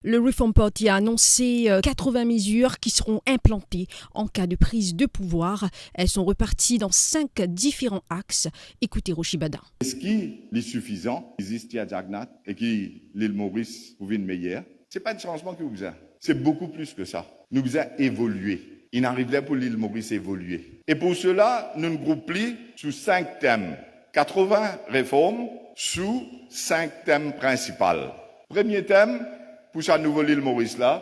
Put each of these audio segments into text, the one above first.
Le Reform Party a annoncé 80 mesures qui seront implantées en cas de prise de pouvoir. Elles sont reparties dans 5 différents axes. Écoutez Rochi Bada. Ce qui est suffisant, existe à Jagnat et qui l'île Maurice pour une meilleure, ce n'est pas un changement que vous avez. C'est beaucoup plus que ça. Nous avons évolué. Il arriverait pour l'île Maurice évoluer. Et pour cela, nous nous groupons sous 5 thèmes. 80 réformes sous 5 thèmes principaux. Premier thème, pour sa nouvelle île Maurice là,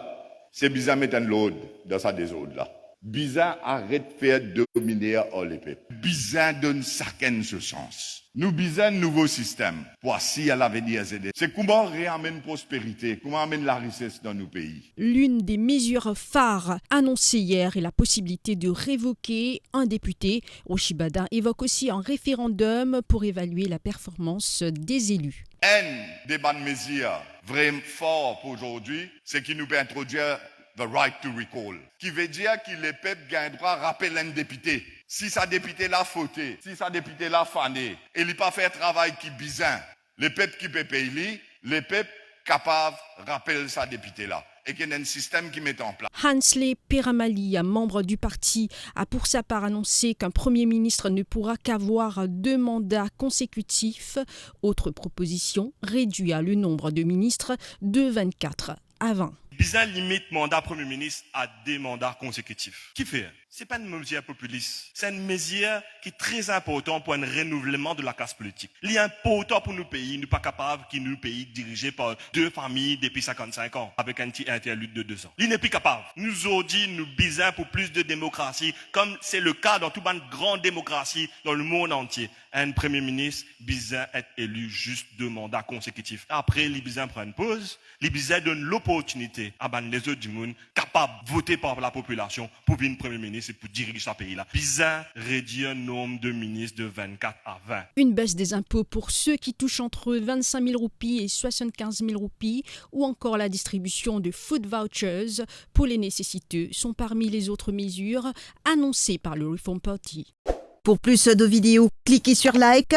c'est bizarre mettre un load dans sa désordre là. Bizarre arrête de faire dominer hors les peuples. Bizarre donne chacun ce sens. Nous bizarre un nouveau système. Voici à l'avenir. C'est comment réamène prospérité, comment amène la richesse dans nos pays. L'une des mesures phares annoncées hier est la possibilité de révoquer un député. Rochi Bada évoque aussi un référendum pour évaluer la performance des élus. Un des bonnes mesures vraiment fort pour aujourd'hui, c'est qu'il nous peut introduire the right to recall, qui veut dire que les peuples gagnent droit à rappeler un député. Si sa député l'a fauté, si sa député l'a fané, et il n'a pas fait un travail qui est bizarre, les peuples qui peuvent payer, les peuples capables de rappeler sa député là. Et qu'il y a un système qui met en place. Hansley Peramali, un membre du parti, a pour sa part annoncé qu'un Premier ministre ne pourra qu'avoir 2 mandats consécutifs. Autre proposition, réduire le nombre de ministres de 24 à 20. Bizarre limite mandat Premier ministre à 2 mandats consécutifs. Qui fait? C'est pas une mesure populiste. C'est une mesure qui est très importante pour un renouvellement de la classe politique. Il est important pour nos pays, nous pas capables que nos pays dirigés par 2 familles depuis 55 ans, avec un petit interlude de 2 ans. Il n'est plus capable. Nous ont dit, nous besoin pour plus de démocratie, comme c'est le cas dans toute une grande démocratie dans le monde entier. Un Premier ministre besoin être élu juste 2 mandats consécutifs. Après, il besoin prendre une pause, il besoin donne l'opportunité à les autres du monde capables de voter par la population pour venir Premier ministre et pour diriger ce pays-là. Bizarre, réduire le nombre de ministres de 24 à 20. Une baisse des impôts pour ceux qui touchent entre 25 000 roupies et 75 000 roupies ou encore la distribution de food vouchers pour les nécessiteux sont parmi les autres mesures annoncées par le Reform Party. Pour plus de vidéos, cliquez sur like,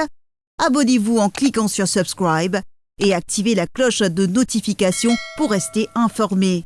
abonnez-vous en cliquant sur subscribe et activez la cloche de notification pour rester informé.